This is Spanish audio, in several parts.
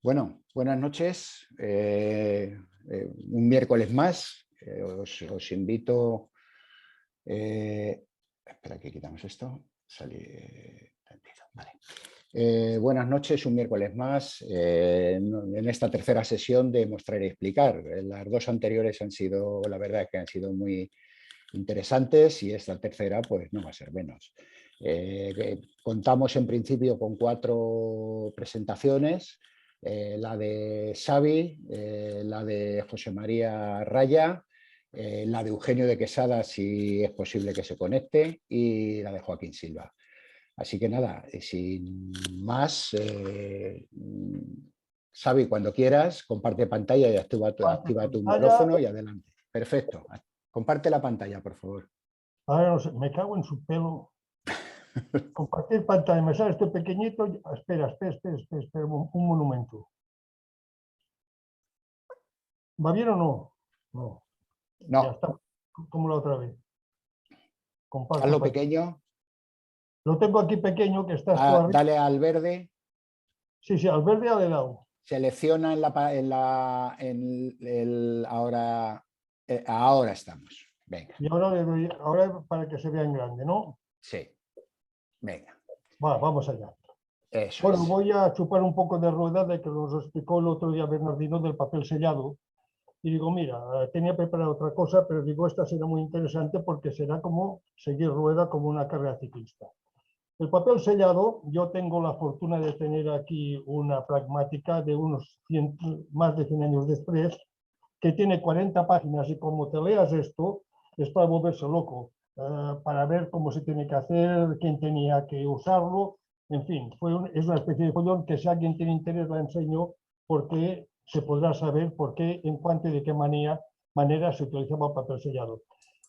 Bueno, buenas noches. Un miércoles más. Os invito. Espera, que quitamos esto. Vale. Buenas noches, un miércoles más. En esta tercera sesión de Mostrar y Explicar. Las dos anteriores han sido, la verdad es que han sido muy interesantes y esta tercera pues no va a ser menos. Contamos en principio con 4 presentaciones. La de Xavi, la de José María Raya, la de Eugenio de Quesada, si es posible que se conecte, y la de Joaquín Silva. Así que nada, sin más, Xavi, cuando quieras, comparte pantalla y activa tu Pantalla. micrófono y adelante. Perfecto. Comparte la pantalla, por favor. Ahora no sé, me cago en su pelo. Compartir pantalla, me sale este pequeñito. Espera, un monumento. ¿Va bien o no? No. Ya No, está, como la otra vez. Comparto hazlo pantalla. pequeño. Lo tengo aquí pequeño, que está esto arriba. Dale al verde. Sí, al verde ya le he dado. Selecciona ahora. Ahora estamos. Venga. Y ahora le doy, ahora para que se vea en grande, ¿no? Sí. Venga. Vamos allá. Eso Bueno, es. voy a chupar un poco de rueda de que nos explicó el otro día Bernardino del papel sellado. Y digo, mira, tenía preparado otra cosa, pero digo, esta será muy interesante porque será como seguir rueda como una carrera ciclista. El papel sellado, yo tengo la fortuna de tener aquí una pragmática de más de 100 años después, que tiene 40 páginas y como te leas esto, es para volverse loco, para ver cómo se tiene que hacer, quién tenía que usarlo, en fin, es una especie de follón que si alguien tiene interés la enseño porque se podrá saber por qué, en cuánto y de qué manera se utilizaba el papel sellado.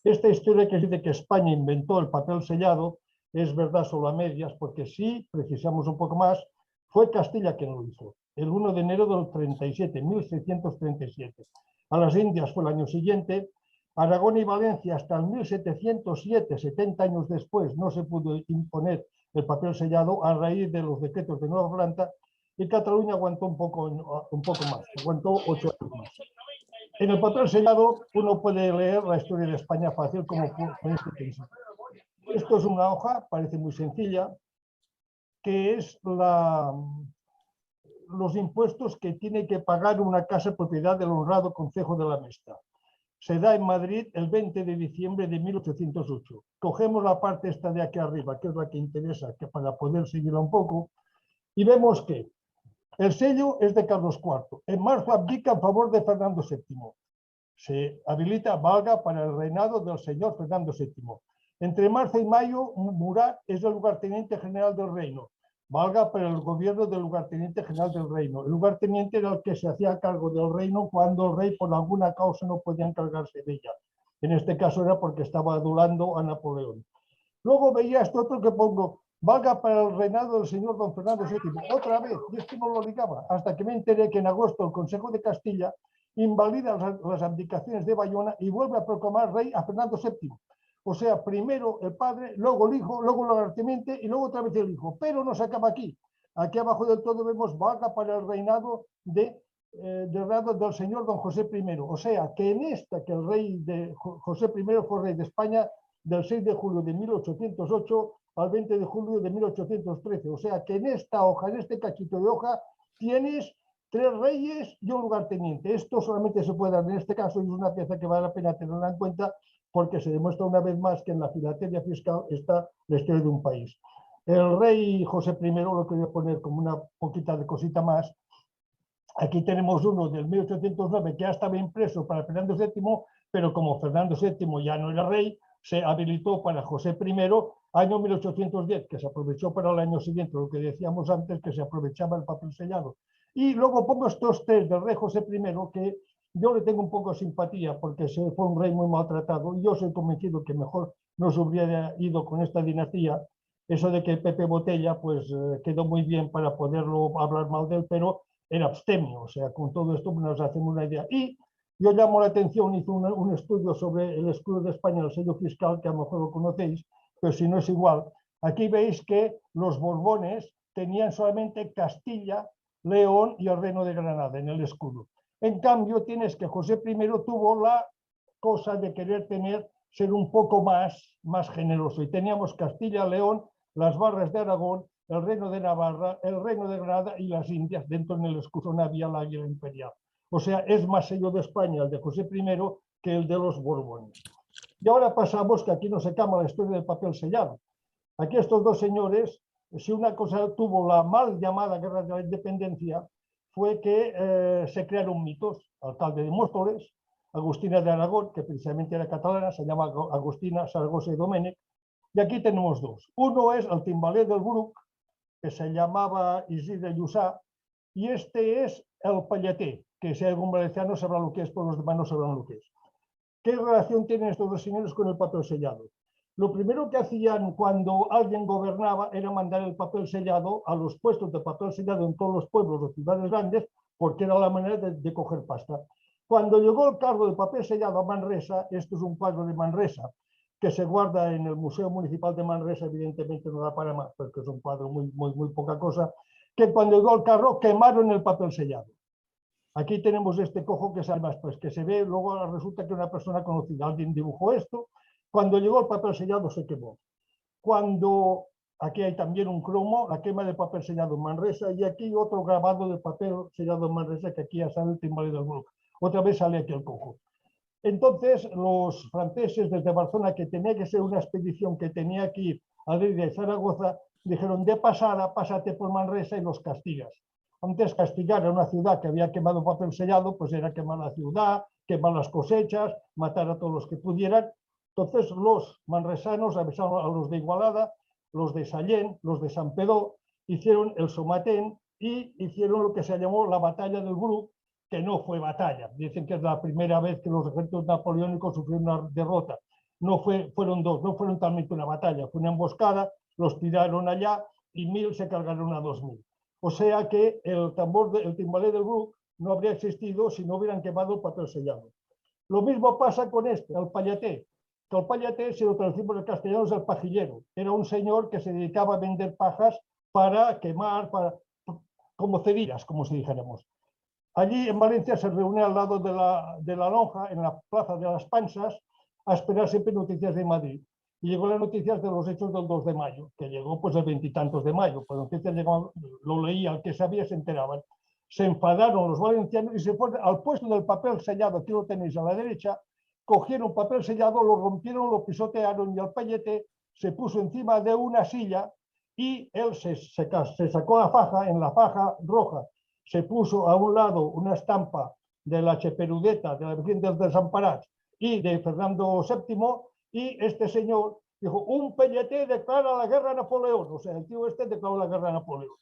Esta historia que dice que España inventó el papel sellado es verdad solo a medias, porque si precisamos un poco más, fue Castilla quien lo hizo, el 1 de enero del 37, 1637. A las Indias fue el año siguiente. Aragón y Valencia hasta el 1707, 70 años después, no se pudo imponer el papel sellado a raíz de los decretos de Nueva Planta, y Cataluña aguantó un poco más, aguantó 8 años más. En el papel sellado uno puede leer la historia de España fácil como con este principio. Esto es una hoja, parece muy sencilla, que es los impuestos que tiene que pagar una casa propiedad del honrado Concejo de la Mesta. Se da en Madrid el 20 de diciembre de 1808. Cogemos la parte esta de aquí arriba, que es la que interesa, que para poder seguirla un poco, y vemos que el sello es de Carlos IV. En marzo abdica en favor de Fernando VII. Se habilita valga para el reinado del señor Fernando VII. Entre marzo y mayo, Murat es el lugarteniente general del reino. Valga para el gobierno del lugarteniente general del reino. El lugarteniente era el que se hacía cargo del reino cuando el rey por alguna causa no podía encargarse de ella. En este caso era porque estaba adulando a Napoleón. Luego veía esto otro que pongo, valga para el reinado del señor don Fernando VII. Otra vez, y esto no lo ligaba, hasta que me enteré que en agosto el Consejo de Castilla invalida las abdicaciones de Bayona y vuelve a proclamar rey a Fernando VII. O sea, primero el padre, luego el hijo, luego el lugarteniente y luego otra vez el hijo. Pero no se acaba aquí. Aquí abajo del todo vemos valga para el reinado del señor don José I. O sea, que en esta, que el rey de José I fue rey de España del 6 de julio de 1808 al 20 de julio de 1813. O sea, que en esta hoja, en este cachito de hoja, tienes 3 reyes y un lugarteniente. Esto solamente se puede dar en este caso y es una pieza que vale la pena tenerla en cuenta porque se demuestra una vez más que en la filatelia fiscal está la historia de un país. El rey José I, lo quería poner como una poquita de cosita más. Aquí tenemos uno del 1809 que ya estaba impreso para Fernando VII, pero como Fernando VII ya no era rey, se habilitó para José I, año 1810, que se aprovechó para el año siguiente, lo que decíamos antes, que se aprovechaba el papel sellado. Y luego pongo estos 3 del rey José I, que yo le tengo un poco de simpatía porque fue un rey muy maltratado y yo soy convencido que mejor no se hubiera ido con esta dinastía. Eso de que Pepe Botella pues quedó muy bien para poderlo hablar mal de él, pero era abstemio, o sea, con todo esto nos hacemos una idea. Y yo llamo la atención, hice un estudio sobre el escudo de España, el sello fiscal, que a lo mejor lo conocéis, pero si no es igual. Aquí veis que los Borbones tenían solamente Castilla León y el Reino de Granada en el escudo. En cambio, tienes que José I tuvo la cosa de querer ser un poco más generoso. Y teníamos Castilla, León, las Barras de Aragón, el Reino de Navarra, el Reino de Granada y las Indias. Dentro en el escudo no había la águila imperial. O sea, es más sello de España el de José I que el de los Borbones. Y ahora pasamos, que aquí no se cambia la historia del papel sellado. Aquí estos dos señores, si una cosa tuvo la mal llamada Guerra de la Independencia, fue que se crearon mitos. Alcalde de Móstoles, Agustina de Aragón, que precisamente era catalana, se llama Agustina, Zaragoza y Domènech. Y aquí tenemos dos. Uno es el timbaler del Bruc, que se llamaba Isidre Llussà, y este es el Palleté, que si hay algún valenciano sabrá lo que es, pero los demás no sabrán lo que es. ¿Qué relación tienen estos dos señores con el papel sellado? Lo primero que hacían cuando alguien gobernaba era mandar el papel sellado a los puestos de papel sellado en todos los pueblos o ciudades grandes, porque era la manera de coger pasta. Cuando llegó el cargo de papel sellado a Manresa, esto es un cuadro de Manresa, que se guarda en el Museo Municipal de Manresa, evidentemente no da para más, porque es un cuadro muy poca cosa, que cuando llegó el carro quemaron el papel sellado. Aquí tenemos este cojo que sale más, pues que se ve, luego resulta que una persona conocida, alguien dibujó esto, cuando llegó el papel sellado se quemó. Cuando, aquí hay también un cromo, la quema del papel sellado en Manresa, y aquí otro grabado de papel sellado en Manresa, que aquí ya sale el timbalero del Bruc. Otra vez sale aquí el cojo. Entonces, los franceses desde Barcelona, que tenía que ser una expedición que tenía que ir a Lérida y Zaragoza, dijeron, de pasada, pásate por Manresa y los castigas. Antes castigar a una ciudad que había quemado papel sellado, pues era quemar la ciudad, quemar las cosechas, matar a todos los que pudieran. Entonces los manresanos avisaron a los de Igualada, los de Sallent, los de San Pedó, hicieron el somatén y hicieron lo que se llamó la batalla del Bruc, que no fue batalla. Dicen que es la primera vez que los ejércitos napoleónicos sufrieron una derrota. No fueron dos, no fueron talmente una batalla, fue una emboscada, los tiraron allá y 1000 se cargaron a 2000. O sea que el timbalé del Bruc no habría existido si no hubieran quemado el papel sellado. Lo mismo pasa con este, el Palleté. Que el Palleté, si lo traducimos al castellano, es el pajillero. Era un señor que se dedicaba a vender pajas para quemar, como cerillas, como si dijéramos. Allí en Valencia se reúne al lado de la lonja, en la plaza de las Panzas, a esperar siempre noticias de Madrid. Y llegó las noticias de los hechos del 2 de mayo, que llegó pues el 20 y tantos de mayo. Pues noticias llegaban, lo leía, el que sabía se enteraban. Se enfadaron los valencianos y se fueron al puesto del papel sellado, aquí lo tenéis a la derecha, cogieron papel sellado, lo rompieron, lo pisotearon y el Palleté se puso encima de una silla y él se sacó la faja, en la faja roja se puso a un lado una estampa de la Cheperudeta, de la Virgen dels Desamparats y de Fernando VII, y este señor dijo, un Palleté declara la guerra a Napoleón, o sea, el tío este declaró la guerra a Napoleón.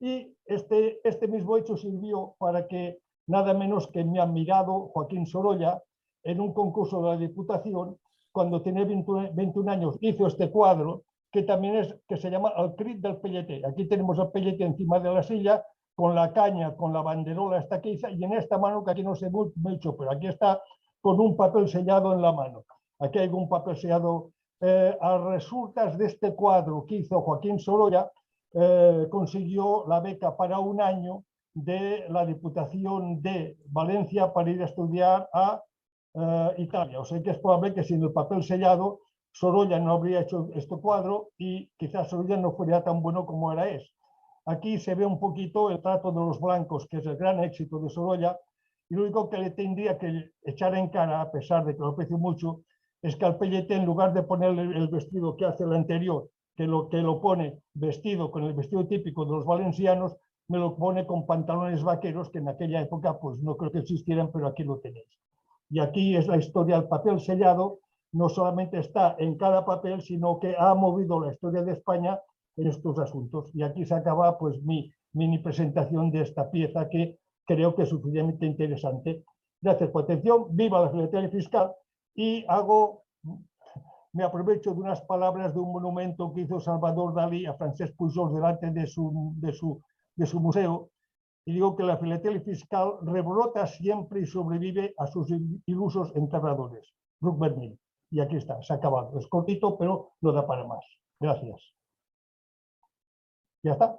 Y este mismo hecho sirvió para que nada menos que mi admirado Joaquín Sorolla, en un concurso de la Diputación, cuando tenía 21 años, hizo este cuadro, que también que se llama El crit del Palleté. Aquí tenemos el Palleté encima de la silla, con la caña, con la banderola esta que hizo, y en esta mano, que aquí no se ve mucho, pero aquí está con un papel sellado en la mano. Aquí hay un papel sellado. A resultas de este cuadro que hizo Joaquín Sorolla, consiguió la beca para un año de la Diputación de Valencia para ir a estudiar a Italia. O sea que es probable que sin el papel sellado Sorolla no habría hecho este cuadro y quizás Sorolla no fuera tan bueno como ahora es. Aquí se ve un poquito el trato de los blancos, que es el gran éxito de Sorolla, y lo único que le tendría que echar en cara, a pesar de que lo aprecio mucho, es que al Palleté, en lugar de ponerle el vestido que hace el anterior, que lo pone vestido con el vestido típico de los valencianos, me lo pone con pantalones vaqueros, que en aquella época pues no creo que existieran, pero aquí lo tenéis. Y aquí es la historia del papel sellado, no solamente está en cada papel, sino que ha movido la historia de España en estos asuntos. Y aquí se acaba pues mi mini presentación de esta pieza, que creo que es suficientemente interesante. Gracias por atención, viva la Filatelia Fiscal, y me aprovecho de unas palabras de un monumento que hizo Salvador Dalí a Francesc Pujols delante de su museo, y digo que la filatelia fiscal rebrota siempre y sobrevive a sus ilusos enterradores. Bruc Vermell. Y aquí está, se ha acabado. Es cortito, pero no da para más. Gracias. ¿Ya está?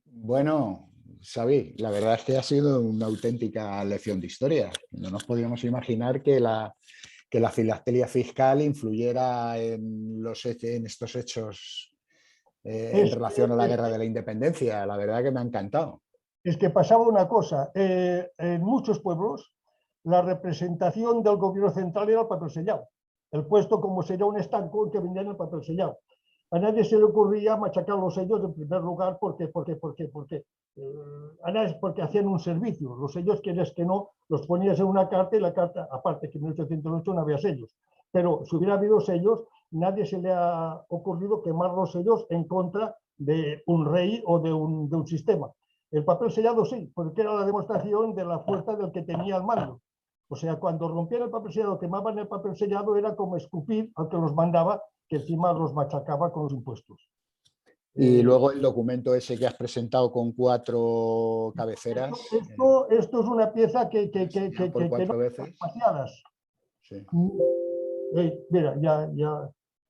Bueno, Xavi, la verdad es que ha sido una auténtica lección de historia. No nos podíamos imaginar que la filatelia fiscal influyera en estos hechos en Es, relación a la es, guerra de la independencia. La verdad que me ha encantado. es que pasaba una cosa, en muchos pueblos la representación del gobierno central era el papel sellado. El puesto como sería un estanco en que vendían el papel sellado. A nadie se le ocurría machacar los sellos en primer lugar porque hacían un servicio. Los sellos, quieres que no, los ponías en una carta y la carta, aparte que en 1808 no había sellos, pero si hubiera habido sellos, nadie se le ha ocurrido quemar los sellos en contra de un rey o de un sistema. El papel sellado sí, porque era la demostración de la fuerza del que tenía el mando. O sea, cuando rompían el papel sellado, quemaban el papel sellado, era como escupir al que los mandaba, que encima los machacaba con los impuestos. Y Eh, luego el documento ese que has presentado con 4 esto, cabeceras, esto, esto es una pieza enseñado por que no 4 hay veces. demasiadas. Sí. Mira,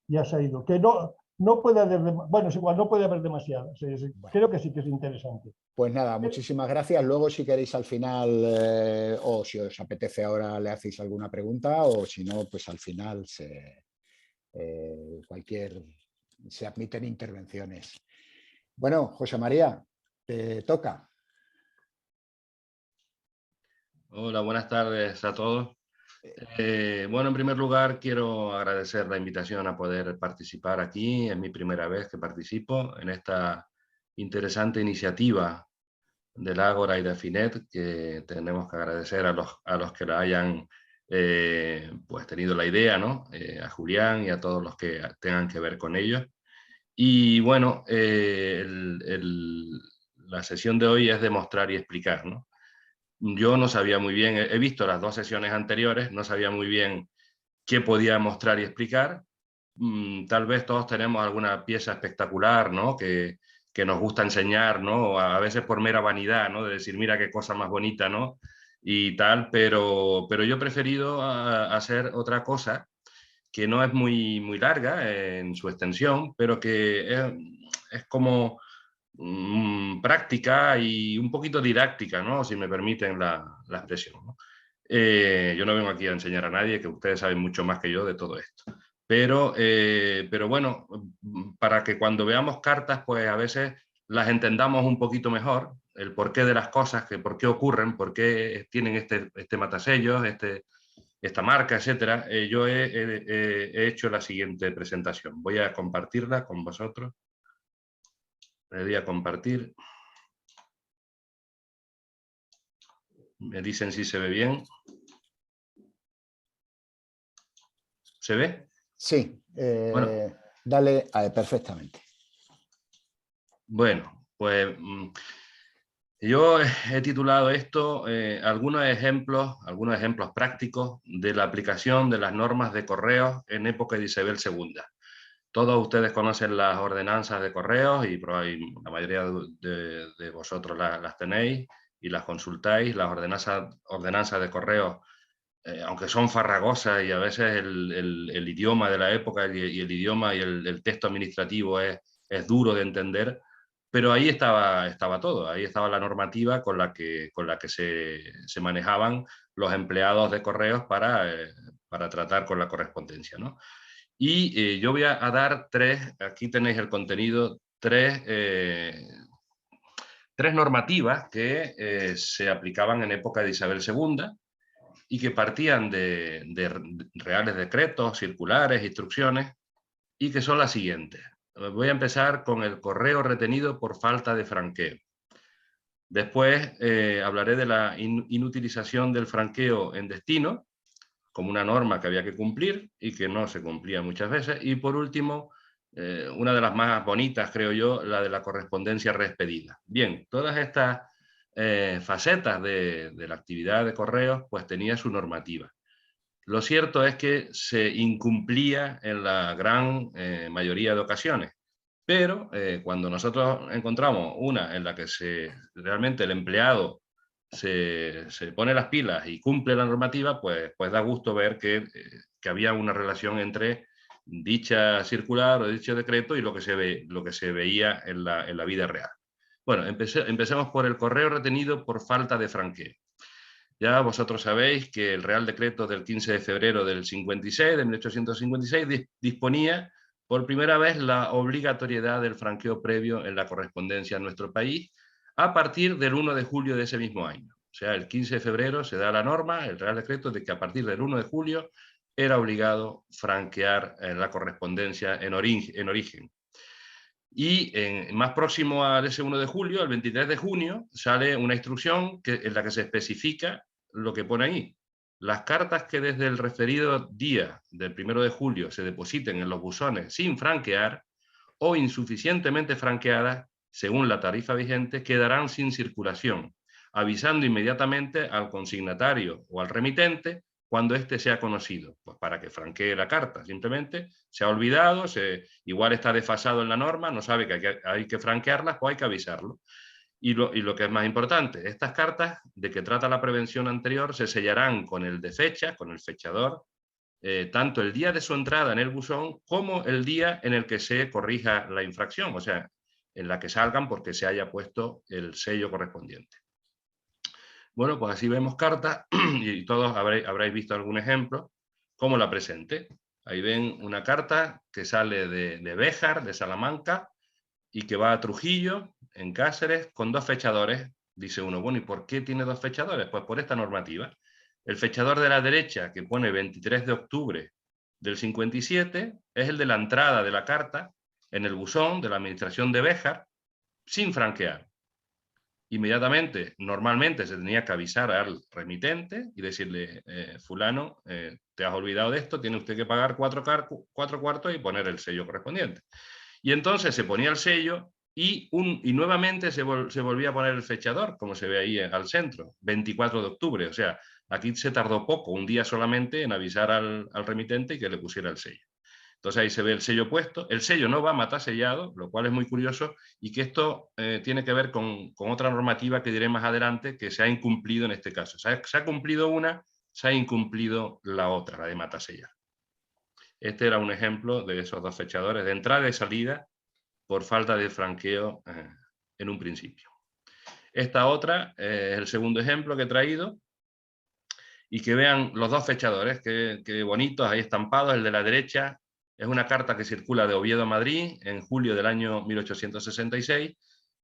ya se ha ido. Que no, no puede haber, bueno, es igual, no puede haber demasiadas. Bueno, Creo que sí que es interesante. pues nada, muchísimas gracias. Luego, si queréis al final, o si os apetece ahora, le hacéis alguna pregunta, o si no, pues al final se admiten intervenciones. Bueno, José María, te toca. Hola, buenas tardes a todos. Bueno, en primer lugar, quiero agradecer la invitación a poder participar aquí. Es mi primera vez que participo en esta interesante iniciativa del Ágora y de Finet, que tenemos que agradecer a los que la hayan pues tenido la idea, ¿no? A Julián y a todos los que tengan que ver con ellos. Y bueno, la sesión de hoy es demostrar y explicar, ¿no? Yo no sabía muy bien, he visto las 2 sesiones anteriores, no sabía muy bien qué podía mostrar y explicar. Tal vez todos tenemos alguna pieza espectacular, ¿no? Que nos gusta enseñar, ¿no? A veces por mera vanidad, ¿no? De decir, mira qué cosa más bonita, ¿no? Y tal, pero yo he preferido hacer otra cosa que no es muy larga en su extensión, pero que es como práctica y un poquito didáctica, ¿no? Si me permiten la expresión, ¿no? Yo no vengo aquí a enseñar a nadie, que ustedes saben mucho más que yo de todo esto. Pero bueno, para que cuando veamos cartas, pues a veces las entendamos un poquito mejor, el porqué de las cosas, que por qué ocurren, por qué tienen este matasellos, esta marca, etcétera. Yo he hecho la siguiente presentación. Voy a compartirla con vosotros. Le voy a compartir. Me dicen si se ve bien. ¿Se ve? Sí, Bueno, dale perfectamente. bueno, pues yo he titulado esto algunos ejemplos prácticos de la aplicación de las normas de correos en época de Isabel II. Todos ustedes conocen las ordenanzas de correos y la mayoría de vosotros las tenéis y las consultáis. Las ordenanzas de correos, aunque son farragosas y a veces el idioma de la época y el idioma y el texto administrativo es duro de entender, pero ahí estaba todo, ahí estaba la normativa con la que se manejaban los empleados de correos para tratar con la correspondencia, ¿no? Y yo voy a dar aquí tenéis el contenido, tres normativas que se aplicaban en época de Isabel II y que partían de reales decretos, circulares, instrucciones, y que son las siguientes. Voy a empezar con el correo retenido por falta de franqueo. Después hablaré de la inutilización del franqueo en destino, como una norma que había que cumplir y que no se cumplía muchas veces. Y por último, una de las más bonitas, creo yo, la de la correspondencia reexpedida. Bien, todas estas facetas de la actividad de correos, pues tenía su normativa. Lo cierto es que se incumplía en la gran mayoría de ocasiones, pero cuando nosotros encontramos una en la que realmente el empleado se pone las pilas y cumple la normativa, pues da gusto ver que había una relación entre dicha circular o dicho decreto y lo que se veía en la vida real. Bueno, empecemos por el correo retenido por falta de franqueo. Ya vosotros sabéis que el Real Decreto del 15 de febrero del 56, de 1856, disponía por primera vez la obligatoriedad del franqueo previo en la correspondencia en nuestro país a partir del 1 de julio de ese mismo año. O sea, el 15 de febrero se da la norma, el Real Decreto, de que a partir del 1 de julio era obligado franquear la correspondencia en origen. Y más próximo a ese 1 de julio, el 23 de junio, sale una instrucción en la que se especifica lo que pone ahí. Las cartas que desde el referido día del 1 de julio se depositen en los buzones sin franquear o insuficientemente franqueadas, según la tarifa vigente, quedarán sin circulación, avisando inmediatamente al consignatario o al remitente cuando éste sea conocido, pues para que franquee la carta. Simplemente se ha olvidado, igual está desfasado en la norma, no sabe que hay que franquearlas, pues hay que avisarlo. Y lo que es más importante, estas cartas de que trata la prevención anterior se sellarán con el de fecha, con el fechador, tanto el día de su entrada en el buzón como el día en el que se corrija la infracción, o sea, en la que salgan porque se haya puesto el sello correspondiente. Bueno, pues así vemos cartas y todos habréis visto algún ejemplo, como la presente. Ahí ven una carta que sale de Béjar, de Salamanca, y que va a Trujillo, en Cáceres, con 2 fechadores. Dice uno, bueno, ¿y por qué tiene 2 fechadores? Pues por esta normativa. El fechador de la derecha, que pone 23 de octubre del 57, es el de la entrada de la carta en el buzón de la administración de Béjar, sin franquear. Inmediatamente, normalmente se tenía que avisar al remitente y decirle, fulano, te has olvidado de esto, tiene usted que pagar 4 cuartos y poner el sello correspondiente. Y entonces se ponía el sello y nuevamente se volvía a poner el fechador, como se ve ahí al centro, 24 de octubre. O sea, aquí se tardó poco, un día solamente en avisar al remitente y que le pusiera el sello. Entonces ahí se ve el sello puesto. El sello no va matasellado, lo cual es muy curioso, y que esto tiene que ver con otra normativa que diré más adelante, que se ha incumplido en este caso. Se ha cumplido una, se ha incumplido la otra, la de matasellar. Este era un ejemplo de esos 2 fechadores de entrada y salida por falta de franqueo en un principio. Esta otra es el segundo ejemplo que he traído, y que vean los 2 fechadores, que bonitos, ahí estampados. El de la derecha es una carta que circula de Oviedo a Madrid en julio del año 1866,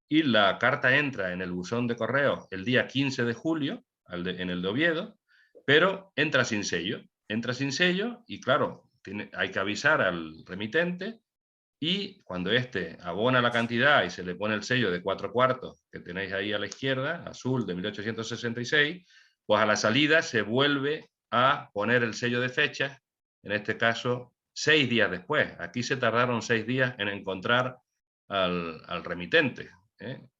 y la carta entra en el buzón de correo el día 15 de julio, en el de Oviedo, pero entra sin sello. Entra sin sello y, claro, hay que avisar al remitente, y cuando éste abona la cantidad y se le pone el sello de 4 cuartos que tenéis ahí a la izquierda, azul, de 1866, pues a la salida se vuelve a poner el sello de fecha, en este caso 6 días después. Aquí se tardaron 6 días en encontrar al remitente,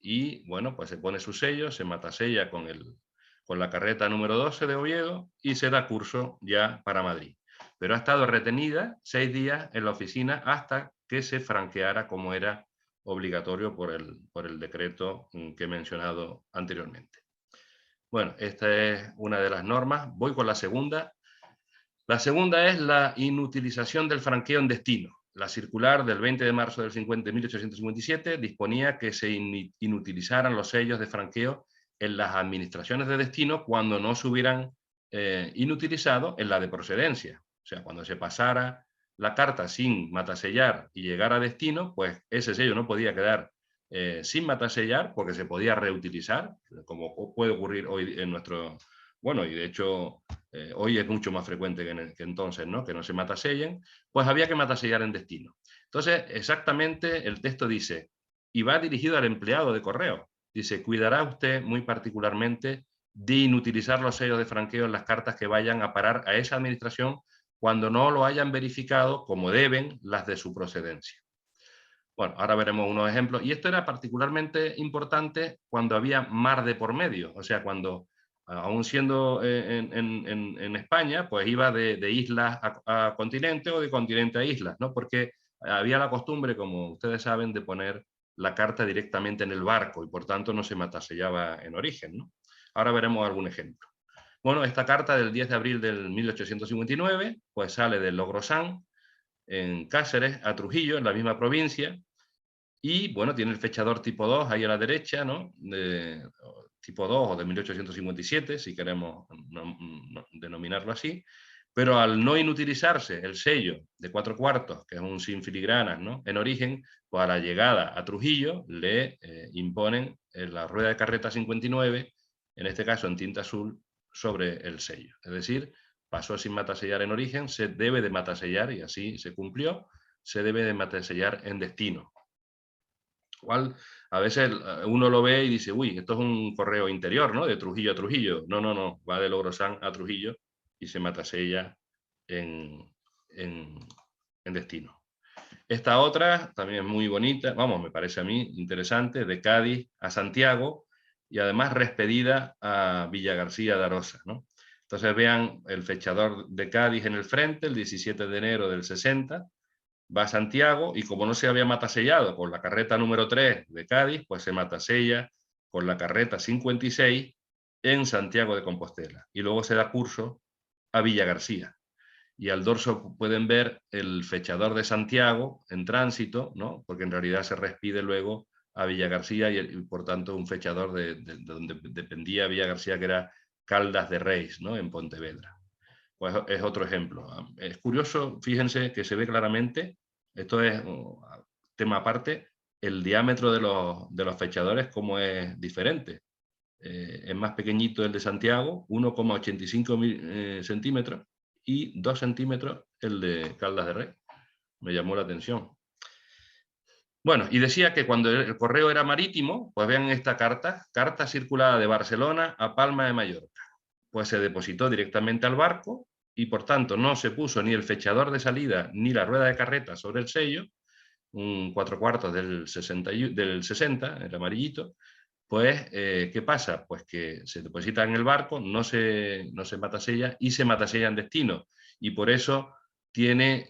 y bueno, pues se pone su sello, se matasella con la carreta número 12 de Oviedo y se da curso ya para Madrid. Pero ha estado retenida 6 días en la oficina hasta que se franqueara, como era obligatorio por el decreto que he mencionado anteriormente. Bueno, esta es una de las normas. Voy con la segunda. La segunda es la inutilización del franqueo en destino. La circular del 20 de marzo del 1857 disponía que se inutilizaran los sellos de franqueo en las administraciones de destino cuando no se hubieran inutilizado en la de procedencia. O sea, cuando se pasara la carta sin matasellar y llegara a destino, pues ese sello no podía quedar sin matasellar porque se podía reutilizar, como puede ocurrir hoy en nuestro... Bueno, y de hecho hoy es mucho más frecuente que entonces, ¿no? Que no se matasellen, pues había que matasellar en destino. Entonces, exactamente el texto dice, y va dirigido al empleado de correo, dice, cuidará usted muy particularmente de inutilizar los sellos de franqueo en las cartas que vayan a parar a esa administración cuando no lo hayan verificado como deben las de su procedencia. Bueno, ahora veremos unos ejemplos. Y esto era particularmente importante cuando había mar de por medio. O sea, cuando, aún siendo en España, pues iba de islas a continente o de continente a islas, ¿no? Porque había la costumbre, como ustedes saben, de poner la carta directamente en el barco y por tanto no se matasellaba en origen, ¿no? Ahora veremos algún ejemplo. Bueno, esta carta del 10 de abril del 1859, pues sale de Logrosán, en Cáceres, a Trujillo, en la misma provincia, Y bueno, tiene el fechador tipo 2 ahí a la derecha, ¿no? Tipo 2 o de 1857, si queremos denominarlo así. Pero al no inutilizarse el sello de 4/4, que es un sin filigranas, ¿no?, en origen, pues a la llegada a Trujillo le imponen la rueda de carreta 59, en este caso en tinta azul, sobre el sello. Es decir, pasó sin matasellar en origen, se debe de matasellar, y así se cumplió, se debe de matasellar en destino. Cual a veces uno lo ve y dice, uy, esto es un correo interior, ¿no?, de Trujillo a Trujillo. No, no, no, va de Logrosán a Trujillo y se matasella en destino. Esta otra también es muy bonita, vamos, me parece a mí interesante, de Cádiz a Santiago, y además respedida a Villagarcía de Arosa, ¿no? Entonces vean el fechador de Cádiz en el frente, el 17 de enero del 60, va a Santiago, y como no se había matasellado con la carreta número 3 de Cádiz, pues se matasella con la carreta 56 en Santiago de Compostela, y luego se da curso a Villagarcía. Y al dorso pueden ver el fechador de Santiago en tránsito, ¿no?, porque en realidad se respide luego a Villagarcía, y por tanto un fechador de donde dependía Villagarcía, que era Caldas de Reis, ¿no?, en Pontevedra. Pues es otro ejemplo. Es curioso, fíjense que se ve claramente, esto es tema aparte, el diámetro de los fechadores, como es diferente. Es más pequeñito el de Santiago, 1,85 centímetros, y 2 centímetros el de Caldas de Reis. Me llamó la atención. Bueno, y decía que cuando el correo era marítimo, pues vean esta carta circulada de Barcelona a Palma de Mallorca. Pues se depositó directamente al barco, y por tanto no se puso ni el fechador de salida ni la rueda de carreta sobre el sello, un 4/4 del 60, el amarillito. Pues, ¿qué pasa? Pues que se deposita en el barco, no se matasella, y se matasella en destino. Y por eso tiene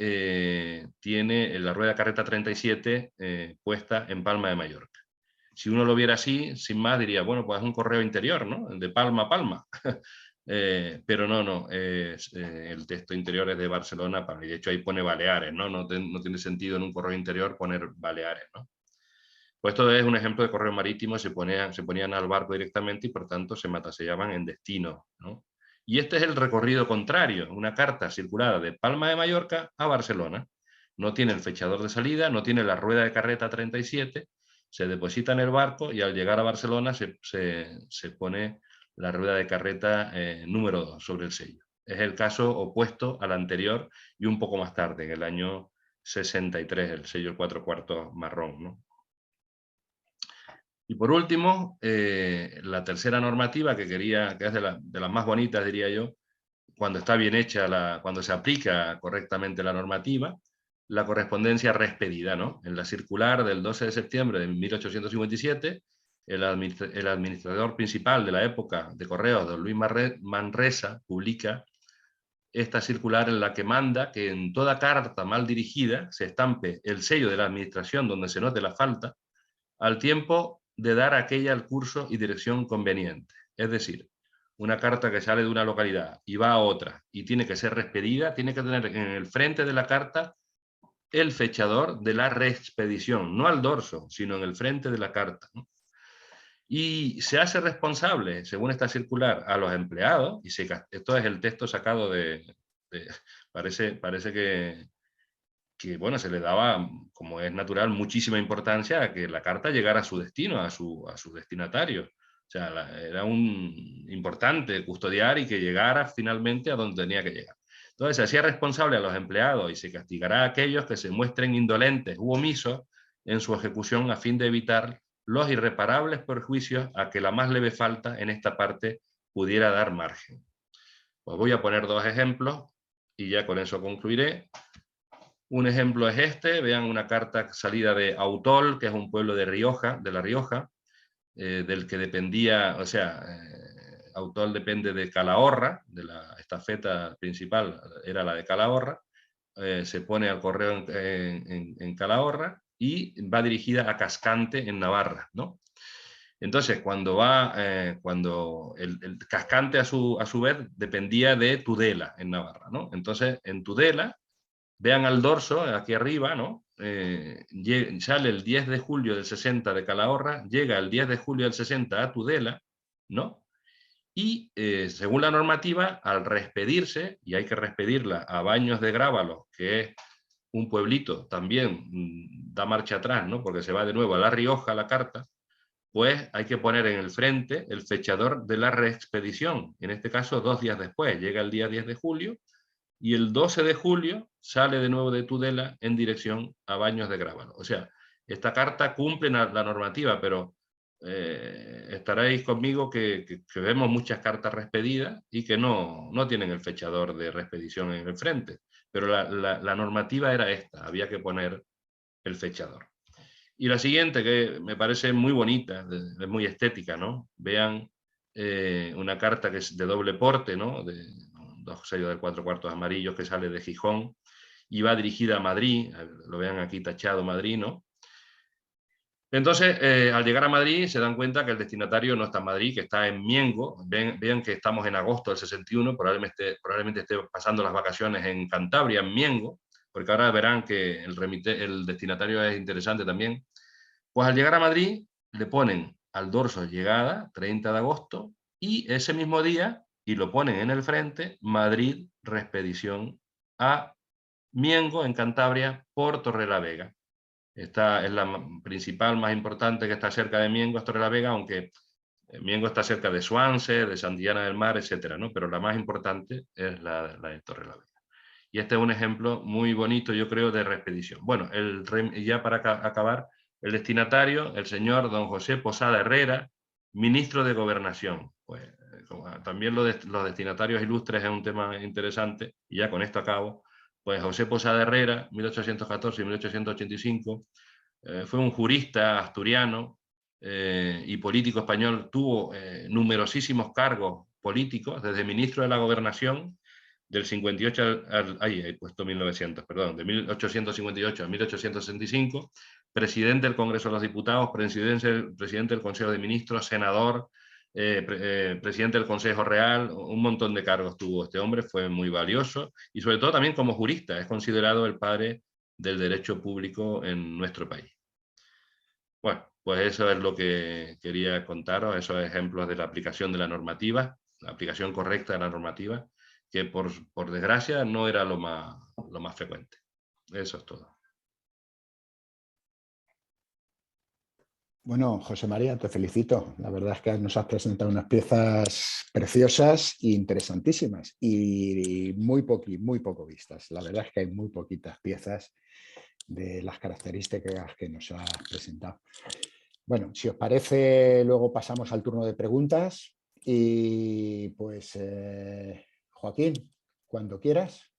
la rueda de carreta 37 puesta en Palma de Mallorca. Si uno lo viera así, sin más, diría, bueno, pues es un correo interior, ¿no?, de Palma a Palma. Pero no, el texto interior es de Barcelona, y de hecho ahí pone Baleares, ¿no? No tiene sentido en un correo interior poner Baleares, ¿no? Pues esto es un ejemplo de correo marítimo, se ponían al barco directamente, y por tanto se matasellaban en destino, ¿no? Y este es el recorrido contrario, una carta circulada de Palma de Mallorca a Barcelona. No tiene el fechador de salida, no tiene la rueda de carreta 37, se deposita en el barco, y al llegar a Barcelona se pone la rueda de carreta número 2 sobre el sello. Es el caso opuesto al anterior, y un poco más tarde, en el año 63, el sello 4/4 marrón, ¿no? Y por último, la tercera normativa que es de las más bonitas, diría yo, cuando está bien hecha, cuando se aplica correctamente la normativa, la correspondencia respedida, ¿no? En la circular del 12 de septiembre de 1857, el administrador principal de la época de correos, don Luis Manresa, publica esta circular, en la que manda que en toda carta mal dirigida se estampe el sello de la administración donde se note la falta, al tiempo de dar aquella el curso y dirección conveniente. Es decir, una carta que sale de una localidad y va a otra y tiene que ser respedida, tiene que tener en el frente de la carta el fechador de la reexpedición, no al dorso, sino en el frente de la carta, ¿no? Y se hace responsable, según esta circular, a los empleados, y esto es el texto sacado parece que bueno, se le daba, como es natural, muchísima importancia a que la carta llegara a su destino, a su destinatario. O sea, era importante custodiar y que llegara finalmente a donde tenía que llegar. Entonces se hacía responsable a los empleados, y se castigará a aquellos que se muestren indolentes u omisos en su ejecución, a fin de evitar los irreparables perjuicios a que la más leve falta en esta parte pudiera dar margen. Pues voy a poner 2 ejemplos y ya con eso concluiré. Un ejemplo es este, vean una carta salida de Autol, que es un pueblo de La Rioja, del que dependía, o sea, Autol depende de Calahorra, de la estafeta principal era la de Calahorra, se pone al correo en Calahorra, y va dirigida a Cascante, en Navarra, ¿no? Entonces, cuando el Cascante a su vez dependía de Tudela, en Navarra, ¿no? Entonces, en Tudela Vean al dorso, aquí arriba, ¿no? Sale el 10 de julio del 60 de Calahorra, llega el 10 de julio del 60 a Tudela, ¿no? Y según la normativa, al respedirse, y hay que respedirla a Baños de Grábalos, que es un pueblito, también da marcha atrás, ¿no? Porque se va de nuevo a La Rioja la carta, pues hay que poner en el frente el fechador de la reexpedición. En este caso, 2 días después, llega el día 10 de julio, y el 12 de julio sale de nuevo de Tudela en dirección a Baños de Grábalo. O sea, esta carta cumple la normativa, pero estaréis conmigo que vemos muchas cartas respedidas y que no tienen el fechador de respedición en el frente. Pero la normativa era esta, había que poner el fechador. Y la siguiente, que me parece muy bonita, es muy estética, ¿no? Vean una carta que es de doble porte, ¿no? De 2 sellos de 4 cuartos amarillos, que sale de Gijón y va dirigida a Madrid, lo vean aquí tachado Madrid, ¿no? Entonces, al llegar a Madrid se dan cuenta que el destinatario no está en Madrid, que está en Miengo. Vean que estamos en agosto del 61, probablemente esté pasando las vacaciones en Cantabria, en Miengo, porque ahora verán que el destinatario es interesante también. Pues al llegar a Madrid le ponen al dorso llegada, 30 de agosto, y ese mismo día, y lo ponen en el frente, Madrid, respedición a Miengo, en Cantabria, por Torrelavega. Esta es la principal, más importante, que está cerca de Miengo, es Torrelavega, aunque Miengo está cerca de Swansea, de Santillana del Mar, etcétera, ¿no? Pero la más importante es la de Torrelavega. Y este es un ejemplo muy bonito, yo creo, de respedición. Bueno, ya para acabar, el destinatario, el señor don José Posada Herrera, ministro de Gobernación. Pues, también los destinatarios ilustres es un tema interesante, y ya con esto acabo. Pues José Posada Herrera, 1814 y 1885, fue un jurista asturiano y político español, tuvo numerosísimos cargos políticos, desde ministro de la Gobernación, del 58 ahí he puesto 1900, perdón, de 1858 a 1865, presidente del Congreso de los Diputados, presidente del Consejo de Ministros, senador, presidente del Consejo Real, un montón de cargos tuvo este hombre, fue muy valioso, y sobre todo también como jurista, es considerado el padre del derecho público en nuestro país. Bueno, pues eso es lo que quería contaros, esos ejemplos de la aplicación de la normativa, la aplicación correcta de la normativa, que por desgracia no era lo más frecuente. Eso es todo. Bueno, José María, te felicito. La verdad es que nos has presentado unas piezas preciosas e interesantísimas y muy poco vistas. La verdad es que hay muy poquitas piezas de las características que nos has presentado. Bueno, si os parece, luego pasamos al turno de preguntas y pues Joaquín, cuando quieras.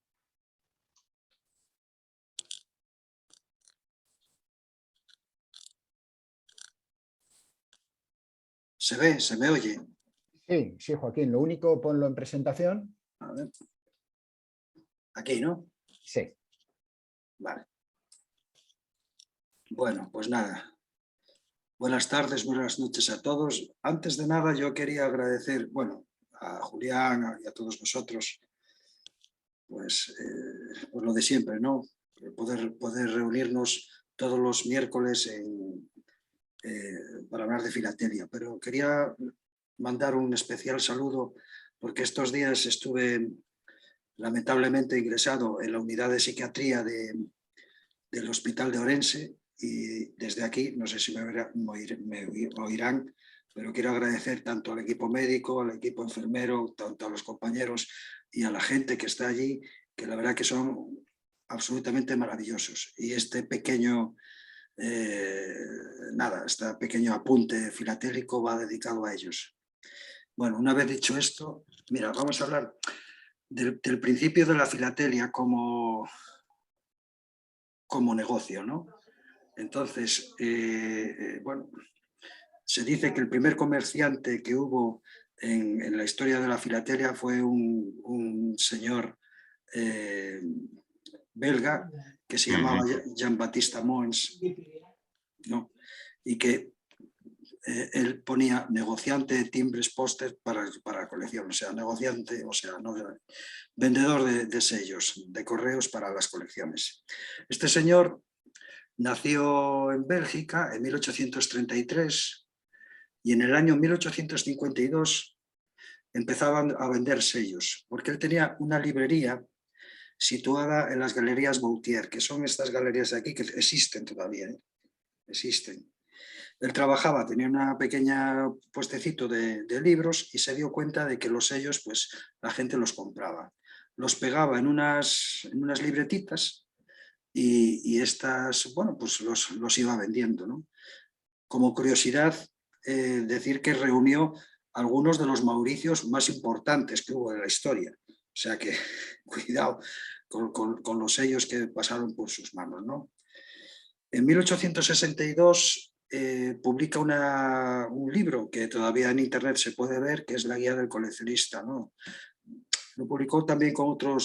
Se me oye. Sí, Joaquín, lo único ponlo en presentación. A ver. Aquí, ¿no? Sí. Vale. Bueno, pues nada. Buenas tardes, buenas noches a todos. Antes de nada yo quería agradecer, bueno, a Julián y a todos vosotros, pues lo de siempre, ¿no? Poder reunirnos todos los miércoles para hablar de filatelia. Pero quería mandar un especial saludo porque estos días estuve lamentablemente ingresado en la unidad de psiquiatría del Hospital de Orense, y desde aquí, no sé si me oirán, pero quiero agradecer tanto al equipo médico, al equipo enfermero, tanto a los compañeros y a la gente que está allí, que la verdad que son absolutamente maravillosos. Y este pequeño, este pequeño apunte filatélico va dedicado a ellos. Bueno, una vez dicho esto, mira, vamos a hablar del principio de la filatelia como negocio, ¿no? Entonces, bueno, se dice que el primer comerciante que hubo en la historia de la filatelia fue un señor belga que se llamaba Jean-Baptiste Mons, ¿no? Y que él ponía negociante de timbres póster para colección, o sea, negociante, o sea, no, vendedor de sellos, de correos para las colecciones. Este señor nació en Bélgica en 1833 y en el año 1852 empezaban a vender sellos, porque él tenía una librería situada en las galerías Boutier, que son estas galerías de aquí que existen todavía, existen. Él trabajaba, tenía una pequeña puestecito de libros y se dio cuenta de que los sellos, pues la gente los compraba. Los pegaba en unas libretitas y estas, bueno, pues los iba vendiendo, ¿no? Como curiosidad, decir que reunió algunos de los Mauricios más importantes que hubo en la historia. O sea que cuidado con los sellos que pasaron por sus manos, ¿no? En 1862 publica un libro que todavía en internet se puede ver, que es la Guía del Coleccionista, ¿no? Lo publicó también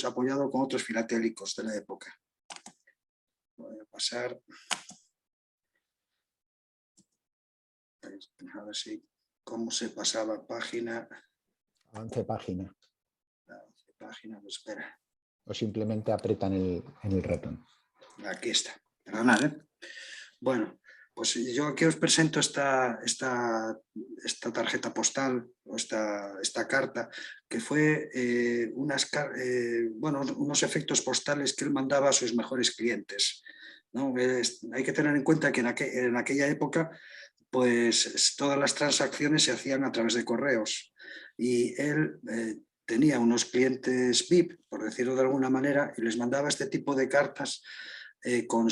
apoyado con otros filatélicos de la época. Voy a pasar. A ver si cómo se pasaba página. 11 páginas. 11 páginas, pues espera. O simplemente apretan en el ratón. Aquí está. Perdonad, ¿eh? Bueno, pues yo aquí os presento esta tarjeta postal o esta carta, que fue unos efectos postales que él mandaba a sus mejores clientes, ¿no? Hay que tener en cuenta que en aquella época pues todas las transacciones se hacían a través de correos y él tenía unos clientes VIP, por decirlo de alguna manera, y les mandaba este tipo de cartas con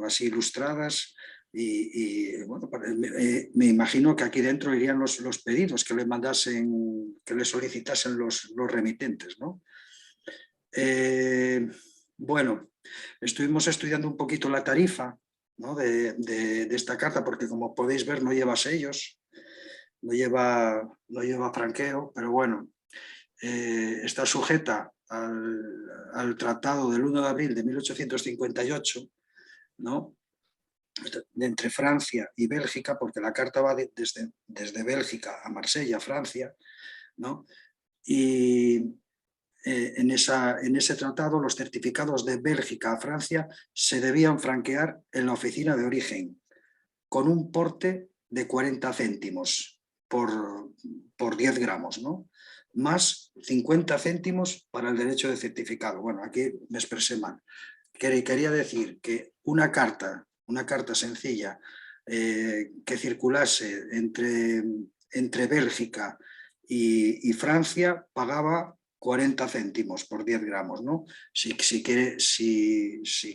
así ilustradas y bueno, me imagino que aquí dentro irían los pedidos que le mandasen, que le solicitasen los remitentes, ¿no? Bueno, estuvimos estudiando un poquito la tarifa, ¿no? de esta carta, porque como podéis ver no lleva sellos, no lleva franqueo, pero bueno, está sujeta al Tratado del 1 de abril de 1858, ¿no? Entre Francia y Bélgica, porque la carta va desde Bélgica a Marsella, Francia, ¿no? Y en ese tratado los certificados de Bélgica a Francia se debían franquear en la oficina de origen, con un porte de 40 céntimos por 10 gramos, ¿no? Más 50 céntimos para el derecho de certificado. Bueno, aquí me expresé mal. Quería decir que una carta sencilla que circulase entre Bélgica y Francia pagaba 40 céntimos por 10 gramos, ¿no? Si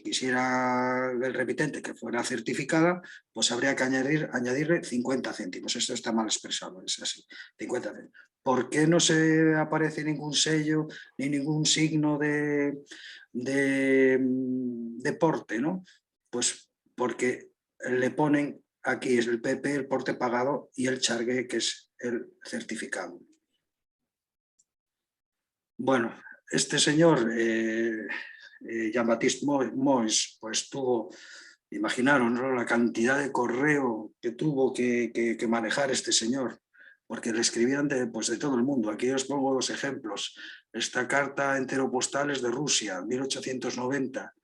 quisiera el remitente que fuera certificada, pues habría que añadirle 50 céntimos. Esto está mal expresado, es así, 50 céntimos. ¿Por qué no se aparece ningún sello ni ningún signo de porte, ¿no? Pues porque le ponen aquí es el PP, el porte pagado, y el chargué, que es el certificado. Bueno, este señor, Jean-Baptiste Moix, pues tuvo, imaginaron, ¿no?, la cantidad de correo que tuvo que manejar este señor, porque le escribían de todo el mundo. Aquí os pongo dos ejemplos. Esta carta enteropostal es de Rusia, 1890.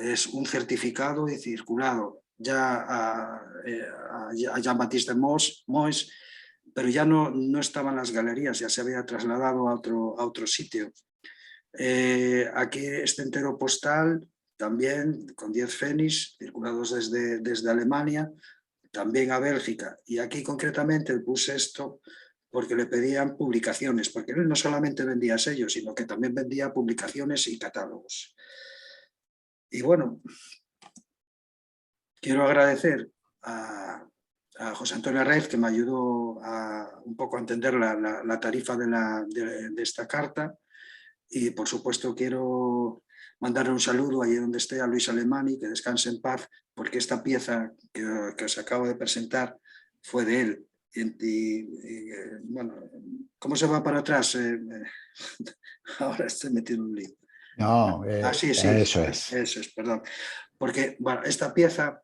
Es un certificado y circulado ya a Jean-Baptiste Moix, pero ya no estaba en las galerías, ya se había trasladado a otro sitio. Aquí este entero postal, también con 10 pfennigs, circulados desde Alemania, también a Bélgica. Y aquí concretamente puse esto porque le pedían publicaciones, porque él no solamente vendía sellos, sino que también vendía publicaciones y catálogos. Y bueno, quiero agradecer a José Antonio Arraiz, que me ayudó un poco a entender la tarifa de esta carta, y por supuesto quiero mandarle un saludo allí donde esté a Luis Alemany, que descanse en paz, porque esta pieza que os acabo de presentar fue de él. Bueno, ¿cómo se va para atrás? Ahora estoy metido en un lío. No, sí, eso es. Eso es, perdón. Porque bueno, esta pieza